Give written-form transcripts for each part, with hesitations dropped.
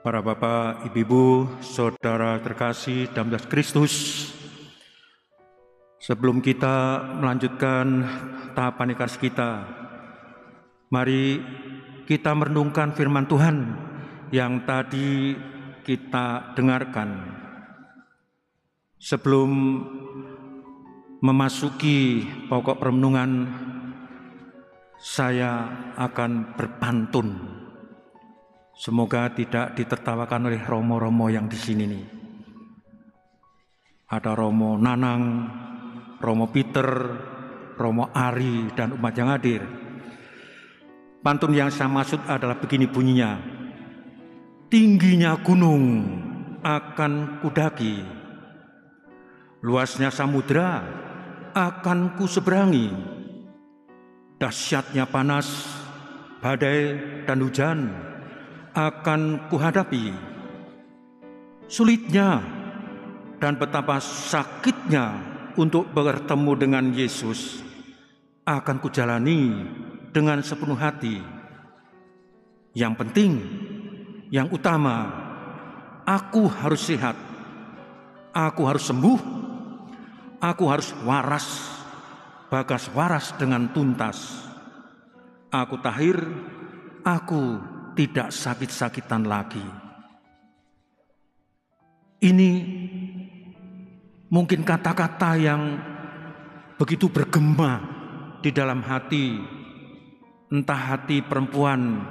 Para Bapak, Ibu, Saudara terkasih dalam Kristus, sebelum kita melanjutkan tahapan ikhlas kita, mari kita merenungkan firman Tuhan yang tadi kita dengarkan. Sebelum memasuki pokok perenungan, saya akan berpantun. Semoga tidak ditertawakan oleh romo-romo yang di sini nih. Ada Romo Nanang, Romo Peter, Romo Ari, dan umat yang hadir. Pantun yang saya maksud adalah begini bunyinya. Tingginya gunung akan kudaki, luasnya samudra akan kuseberangi, dahsyatnya panas, badai, dan hujan akan kuhadapi, sulitnya dan betapa sakitnya untuk bertemu dengan Yesus akan kujalani dengan sepenuh hati. Yang penting, yang utama, aku harus sehat, aku harus sembuh, aku harus waras, bagas waras dengan tuntas. Aku tahir, aku tidak sakit-sakitan lagi. Ini mungkin kata-kata yang begitu bergema di dalam hati, entah hati perempuan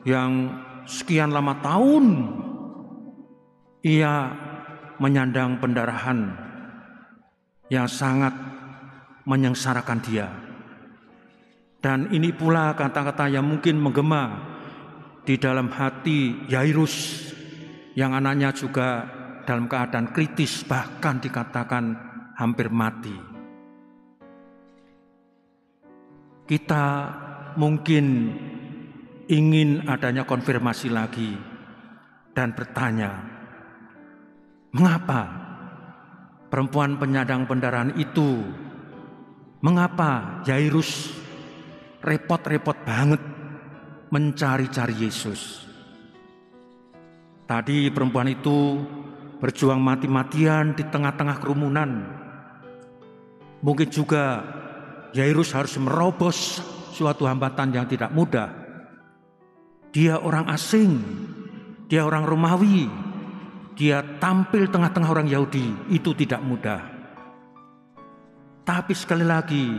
yang sekian lama tahun ia menyandang pendarahan yang sangat menyengsarakan dia. Dan ini pula kata-kata yang mungkin menggema di dalam hati Yairus yang anaknya juga dalam keadaan kritis, bahkan dikatakan hampir mati. Kita mungkin ingin adanya konfirmasi lagi dan bertanya, mengapa perempuan penyandang pendarahan itu, mengapa Yairus repot-repot banget mencari-cari Yesus? Tadi perempuan itu berjuang mati-matian di tengah-tengah kerumunan. Mungkin juga Yairus harus merobos suatu hambatan yang tidak mudah. Dia orang asing, dia orang Romawi, dia tampil tengah-tengah orang Yahudi, itu tidak mudah. Tapi sekali lagi,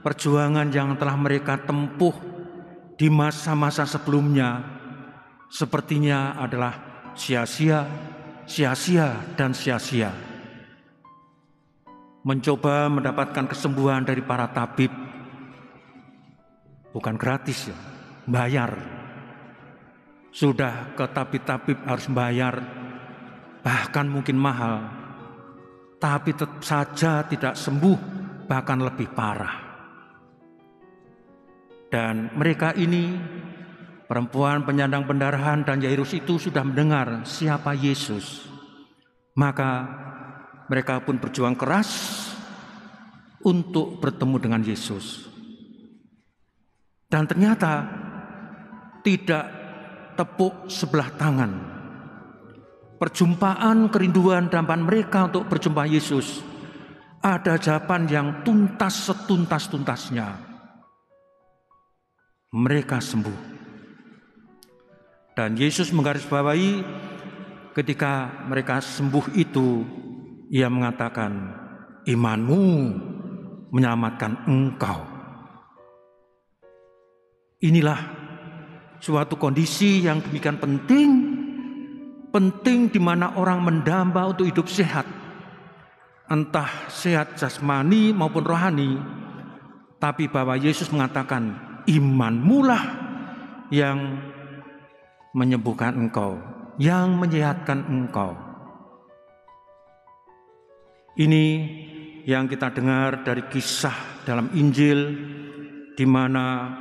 perjuangan yang telah mereka tempuh di masa-masa sebelumnya sepertinya adalah sia-sia, dan sia-sia. Mencoba mendapatkan kesembuhan dari para tabib, bukan gratis ya, bayar. Sudah ke tabib-tabib harus bayar, bahkan mungkin mahal, tapi tetap saja tidak sembuh, bahkan lebih parah. Dan mereka ini, perempuan penyandang pendarahan dan Yairus itu sudah mendengar siapa Yesus. Maka mereka pun berjuang keras untuk bertemu dengan Yesus. Dan ternyata tidak tepuk sebelah tangan. Perjumpaan kerinduan dalam mereka untuk berjumpa Yesus, ada jawaban yang tuntas setuntas-tuntasnya. Mereka sembuh. Dan Yesus menggarisbawahi ketika mereka sembuh itu, ia mengatakan, imanmu menyelamatkan engkau. Inilah suatu kondisi yang demikian penting di mana orang mendamba untuk hidup sehat, entah sehat jasmani maupun rohani, tapi bahwa Yesus mengatakan, imanmu lah yang menyembuhkan engkau, yang menyehatkan engkau. Ini yang kita dengar dari kisah dalam Injil, di mana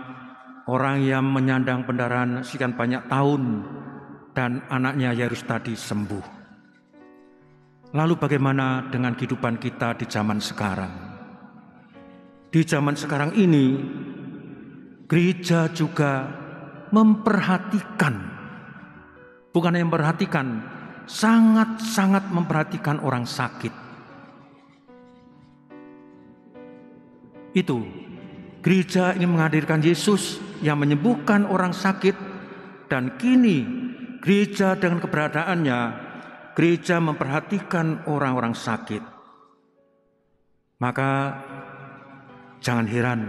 orang yang menyandang pendarahan sekian banyak tahun dan anaknya Yairus tadi sembuh. Lalu bagaimana dengan kehidupan kita di zaman sekarang? Di zaman sekarang ini, gereja juga memperhatikan bukan yang memperhatikan, sangat-sangat memperhatikan orang sakit. Itu, gereja ini menghadirkan Yesus yang menyembuhkan orang sakit, dan kini gereja dengan keberadaannya, gereja memperhatikan orang-orang sakit. Maka jangan heran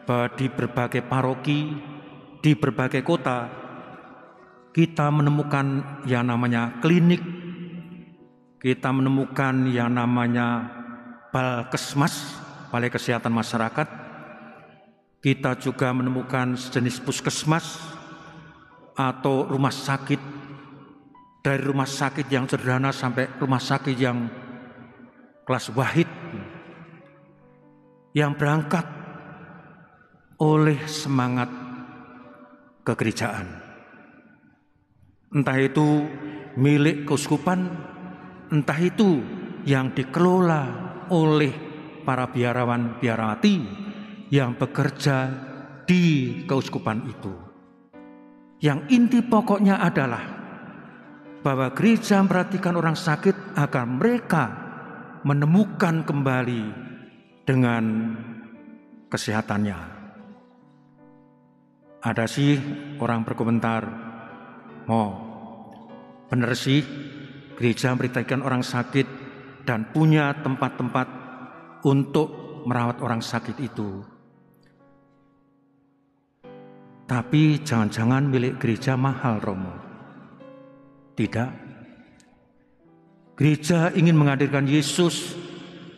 bahwa di berbagai paroki, di berbagai kota, kita menemukan yang namanya klinik, kita menemukan yang namanya Balkesmas, Balai Kesehatan Masyarakat, kita juga menemukan sejenis puskesmas atau rumah sakit, dari rumah sakit yang sederhana sampai rumah sakit yang kelas wahid, yang berangkat oleh semangat kegerejaan. Entah itu milik keuskupan, entah itu yang dikelola oleh para biarawan biarawati yang bekerja di keuskupan itu. Yang inti pokoknya adalah bahwa gereja memperhatikan orang sakit agar mereka menemukan kembali dengan kesehatannya. Ada sih orang berkomentar, benar sih gereja memperhatikan orang sakit dan punya tempat-tempat untuk merawat orang sakit itu. Tapi jangan-jangan milik gereja mahal, Romo. Tidak. Gereja ingin menghadirkan Yesus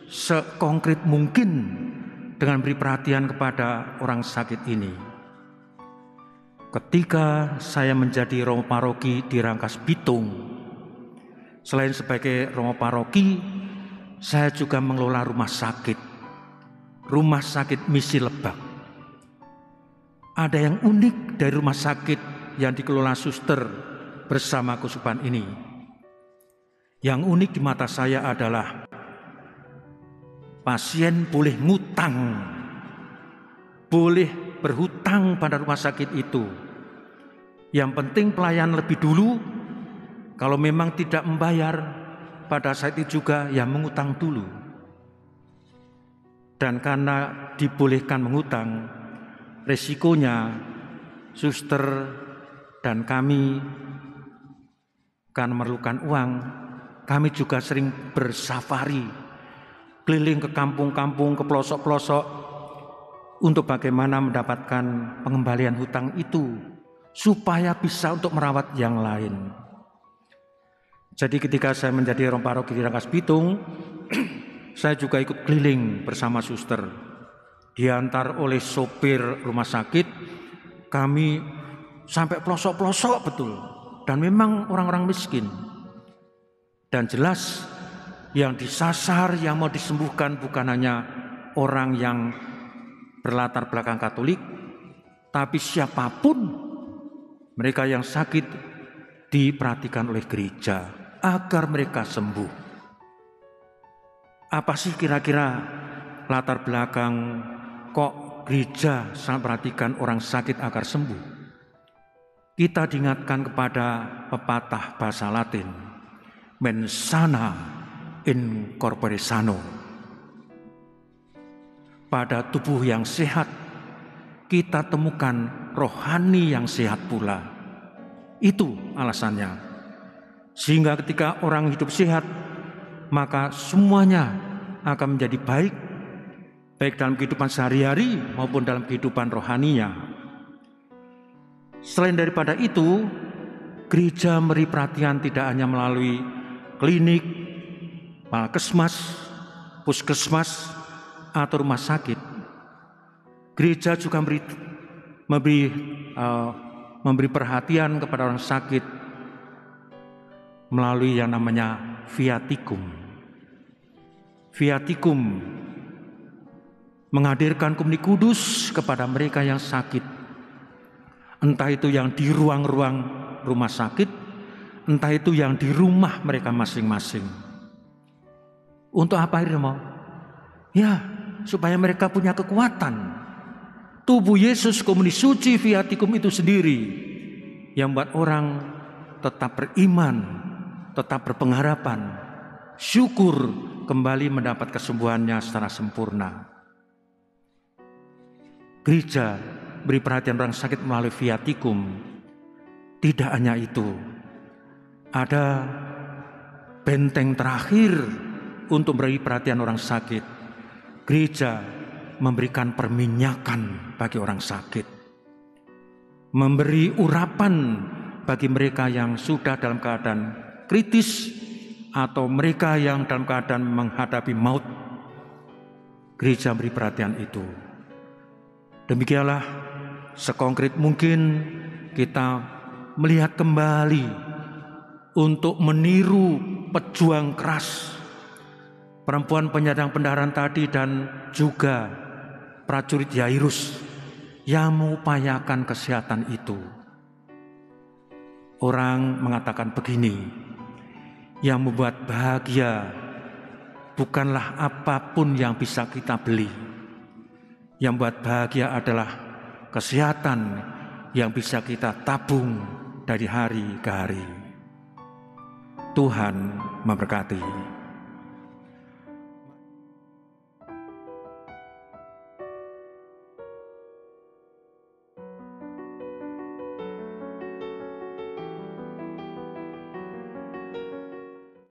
sekonkret mungkin dengan beri perhatian kepada orang sakit ini. Ketika saya menjadi Romo Paroki di Rangkas Bitung, selain sebagai Romo Paroki, saya juga mengelola rumah sakit misi Lebak. Ada yang unik dari rumah sakit yang dikelola suster bersama keuskupan ini. Yang unik di mata saya adalah pasien boleh ngutang, boleh berhutang pada rumah sakit itu. Yang penting pelayan lebih dulu, kalau memang tidak membayar pada saat itu juga yang mengutang dulu. Dan karena dibolehkan mengutang, resikonya suster dan kami kan memerlukan uang. Kami juga sering bersafari keliling ke kampung-kampung, ke pelosok-pelosok untuk bagaimana mendapatkan pengembalian hutang itu supaya bisa untuk merawat yang lain. Jadi ketika saya menjadi Romo Paroki di Rangkas Bitung, saya juga ikut keliling bersama suster. Diantar oleh sopir rumah sakit, kami sampai pelosok-pelosok betul. Dan memang orang-orang miskin. Dan jelas yang disasar, yang mau disembuhkan bukan hanya orang yang berlatar belakang Katolik, tapi siapapun mereka yang sakit diperhatikan oleh gereja agar mereka sembuh. Apa sih kira-kira latar belakang kok gereja sangat perhatikan orang sakit agar sembuh? Kita diingatkan kepada pepatah bahasa Latin, mens sana in corpore sano. Pada tubuh yang sehat, kita temukan rohani yang sehat pula. Itu alasannya. Sehingga ketika orang hidup sehat, maka semuanya akan menjadi baik, baik dalam kehidupan sehari-hari maupun dalam kehidupan rohaninya. Selain daripada itu, gereja memberi perhatian tidak hanya melalui klinik, Balkesmas, puskesmas, atau rumah sakit. Gereja juga memberi perhatian kepada orang sakit melalui yang namanya viatikum. Viatikum menghadirkan komunik kudus kepada mereka yang sakit. Entah itu yang di ruang-ruang rumah sakit, entah itu yang di rumah mereka masing-masing. Untuk apa ini, mau? Ya, supaya mereka punya kekuatan. Tubuh Yesus komunis suci viatikum itu sendiri yang membuat orang tetap beriman, tetap berpengharapan, syukur kembali mendapat kesembuhannya secara sempurna. Gereja beri perhatian orang sakit melalui viatikum. Tidak hanya itu, ada benteng terakhir untuk beri perhatian orang sakit. Gereja memberikan perminyakan bagi orang sakit, memberi urapan bagi mereka yang sudah dalam keadaan kritis atau mereka yang dalam keadaan menghadapi maut. Gereja beri perhatian itu. Demikianlah sekonkret mungkin kita melihat kembali untuk meniru pejuang keras, perempuan penyandang pendarahan tadi dan juga prajurit Yairus yang mengupayakan kesehatan itu. Orang mengatakan begini, yang membuat bahagia bukanlah apapun yang bisa kita beli. Yang membuat bahagia adalah kesehatan yang bisa kita tabung dari hari ke hari. Tuhan memberkati.